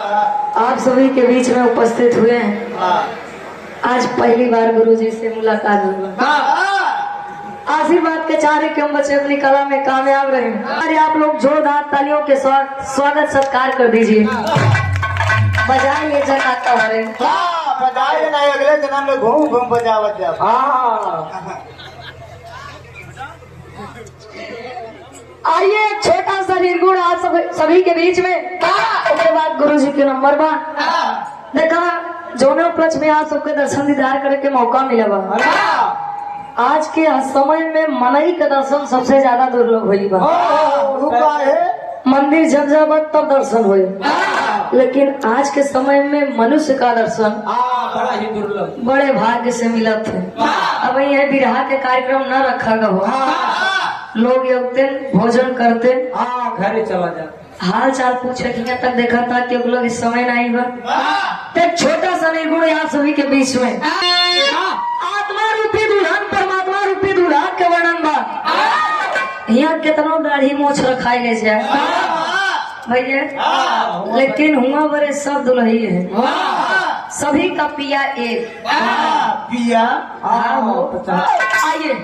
आप सभी के बीच में उपस्थित हुए हैं। आज पहली बार गुरुजी से मुलाकात हुई। आशीर्वाद के चारे क्यों बच्चे अपनी कला में कामयाब रहे। अरे आप लोग जोरदार तालियों के साथ स्वागत सत्कार कर दीजिए। बजाए ये जन आता हो रहे बजाए नहीं, अगले जन्म में घूम घूम बजावत जा। आइए एक छोटा सा निर्गुण आज सभी के बीच में। उसके बाद गुरुजी के नंबर बा देखा जोने उपलक्ष्य में आज सबके दर्शन दीदार करे के मौका मिला बा। आज के समय में मनई का दर्शन सबसे ज्यादा दुर्लभ हुई बा। मंदिर जब जब तब दर्शन हुए, लेकिन आज के समय में मनुष्य का दर्शन बड़ा ही दुर्लभ, बड़े भाग्य से मिला थे। अब यह विवाह के कार्यक्रम न रखा गया। लोग एक दिन भोजन करते घरे चला जा, हाल चाल पूछे तक देखा था कि लोग इस समय नहीं बा। एक छोटा सा निर्गुण आप सभी के बीच में आत्मा रूपी दुल्हन परमात्मा रूपी दूल्हा के वर्णन बा। यहाँ कितना दाढ़ी मोछ रखाई ले जाए भैया, लेकिन हुआ बड़े सब दुल्ही है। सभी का पिया एक पिया। आइए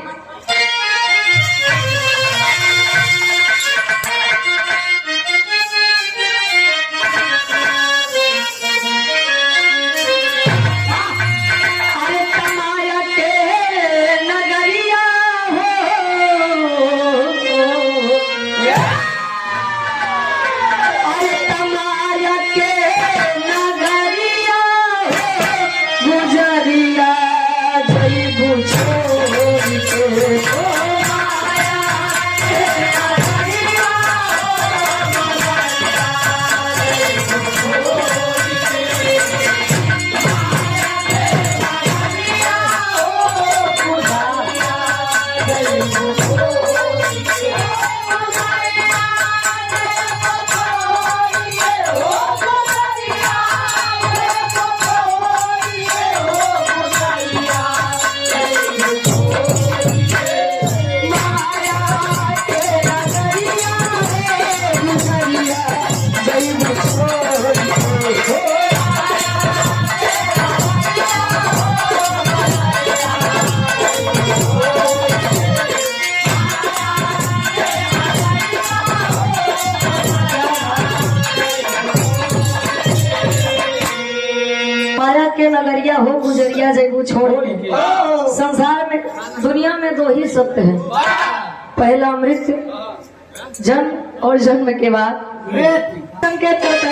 नगरिया हो गुजरिया जैबू छोड़। संसार में दुनिया में दो ही सत्य है, पहला मृत्यु, जन्म और जन्म के बाद संकेत करता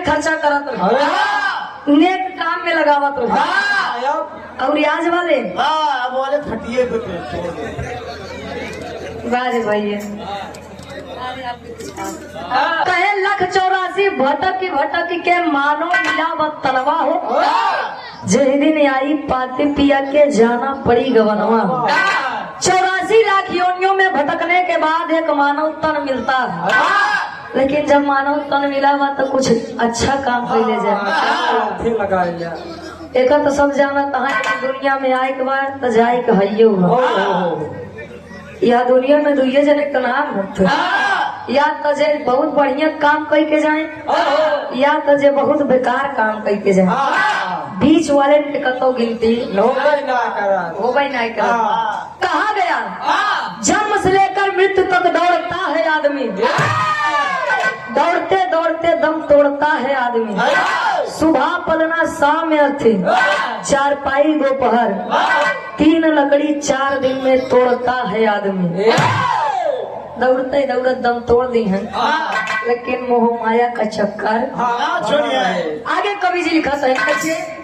खर्चा करत रहे, नेक काम में लगावत रहे। और आज वाले खटिए बाजे भैया कहे 184 भटक के मानो मिलावत तलवा हो। जय दिन आई पाते पिया के जाना पड़ी गवनवा। 84 लाख योनियों में भटकने के बाद एक मानव तन मिलता है। लेकिन जब मानव तन मिला हुआ तो कुछ अच्छा काम कर ले जाए। फिर लगा लिया। एक तो सब जानत है कि दुनिया में आए के बाद तो जाए के हइयो या दुनिया में दुइये जने का नाम होते या तो जे बहुत बढ़िया काम कई के जाए या तो जे बहुत बेकार काम कई के जाए। बीच वाले के कतो गिनती हो भाई नहीं करा। कहा गया जन्म से लेकर मृत्यु तक दौड़ता है आदमी, दौड़ते दौड़ते दम तोड़ता है आदमी। सुबह पलना शाम में अर्थी, चारपाई दोपहर, 3 लकड़ी 4 दिन में तोड़ता है आदमी। दौड़ते दौड़ते दम तोड़ दी है, लेकिन मोह माया का चक्कर आगे कवि जी लिखा है कैसे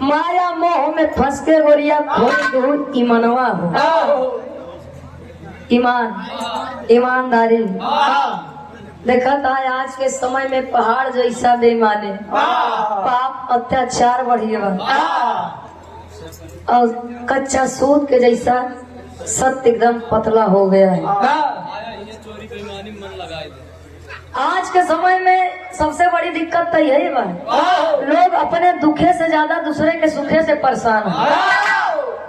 माया मोह में फंस के गोरिया खोल दू ईमानवा हो। ईमान ईमानदारी देखा था आज के समय में पहाड़ जैसा बेईमाने, पाप अत्याचार बढ़िया और कच्चा सूत के जैसा सत्य एकदम पतला हो गया है। आज के समय में सबसे बड़ी दिक्कत तो यही बा, लोग अपने दुखे से ज्यादा दूसरे के सुखे से परेशान है।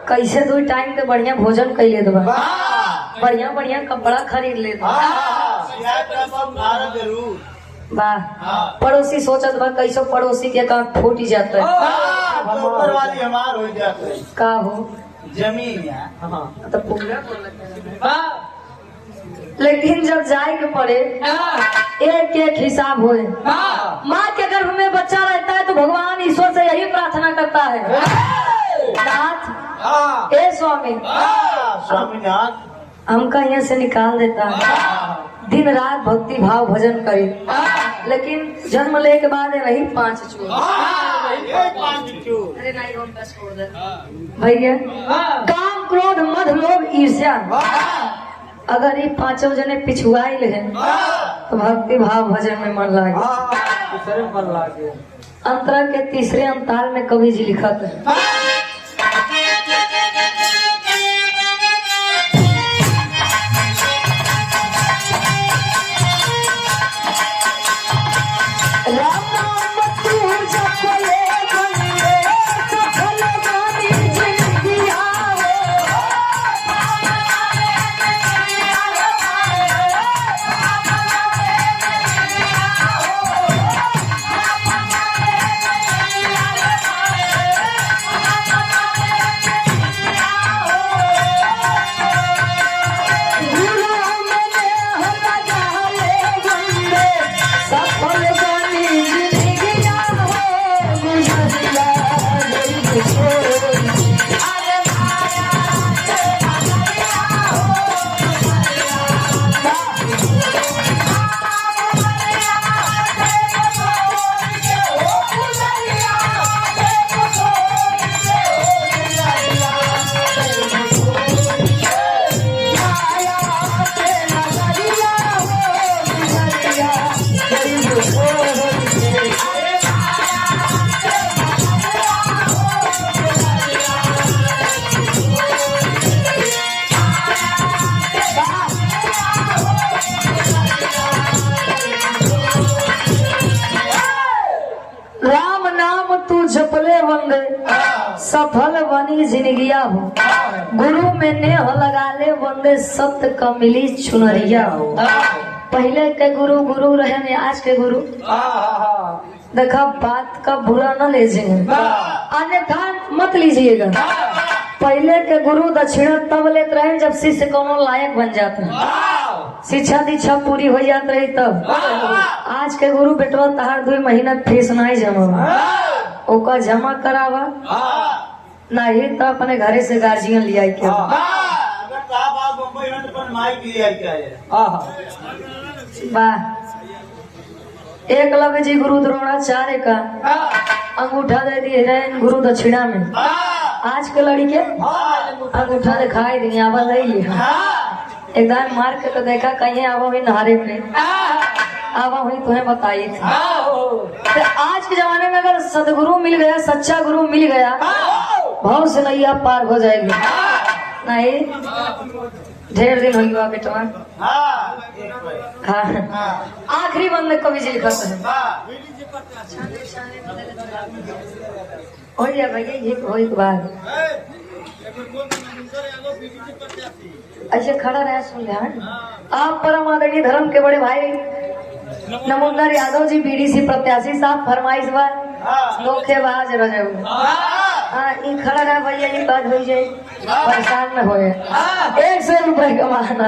कैसे 2 टाइम के बढ़िया भोजन कर ले दबा, बढ़िया बढ़िया कपड़ा खरीद ले वाह। पड़ोसी सोचत बा कैसे पड़ोसी के काम फूट जाता है। का हो जमीन तो पूरा लेकिन जब जाए के पड़े एक एक हिसाब होए। माँ के गर्भ में बच्चा रहता है तो भगवान ईश्वर से यही प्रार्थना करता है, नाथ ए स्वामीनाथ हमका यहाँ से निकाल देता है। दिन रात भक्ति भाव भजन करे, लेकिन जन्म ले के बाद रही 5 चूर। अरे नहीं हम बस छोड़ दे भैया। काम क्रोध मद लोभ ईर्ष्या अगर ये 5 जने पिछुआल है तो भक्ति भाव भजन में मन लागे। अंतरा के तीसरे अंताल में कवि जी लिखत है नाम तू जपले वंदे सफल बनी जिंदगिया हो। गुरु में नेह लगा ले वंदे सत्य का मिली चुनरिया हो। पहले के गुरु गुरु रहे ने आज के गुरु देखा बात का बुरा न लीजिएगा, अन्यथा मत लीजिएगा। पहले के गुरु दक्षिणा तब लेते रहे जब शिष्य कोनो लायक बन जाते हैं, शिक्षा दीक्षा पूरी हो जाती रही तब। आज के गुरु बेटवा तहार 2 महीना फीस नहीं जमा ओका जमा करावा नहीं तो अपने घरे से गार्जियन लिया क्या वाह। एकलव्य जी गुरु द्रोणाचार्य का अंगूठा दे दिए रहे गुरु दक्षिणा में। आज के लड़ी के अंगूठा दिखाई दी आवा नहीं एकदम मार के तो देखा कहीं आवा हुई नहारे में आवा हुई तुम्हें बताई थी। तो आज के जमाने में अगर सदगुरु मिल गया, सच्चा गुरु मिल गया, भाव से नहीं आप पार हो जाएंगे। नहीं ढेर दिन हो गया बेटवा। हाँ आखिरी बंद में कवि जी लिखा है भैया ये हो एक बात ऐसे खड़ा रहा सुन लिया। आप परम आदरणीय धर्म के बड़े भाई नमोदर यादव जी बीडीसी प्रत्याशी साहब फरमाइश बात धोखेबाज रहे खड़ा रहा भैया ये बात हो जाए परेशान न हो 100 रुपए का माना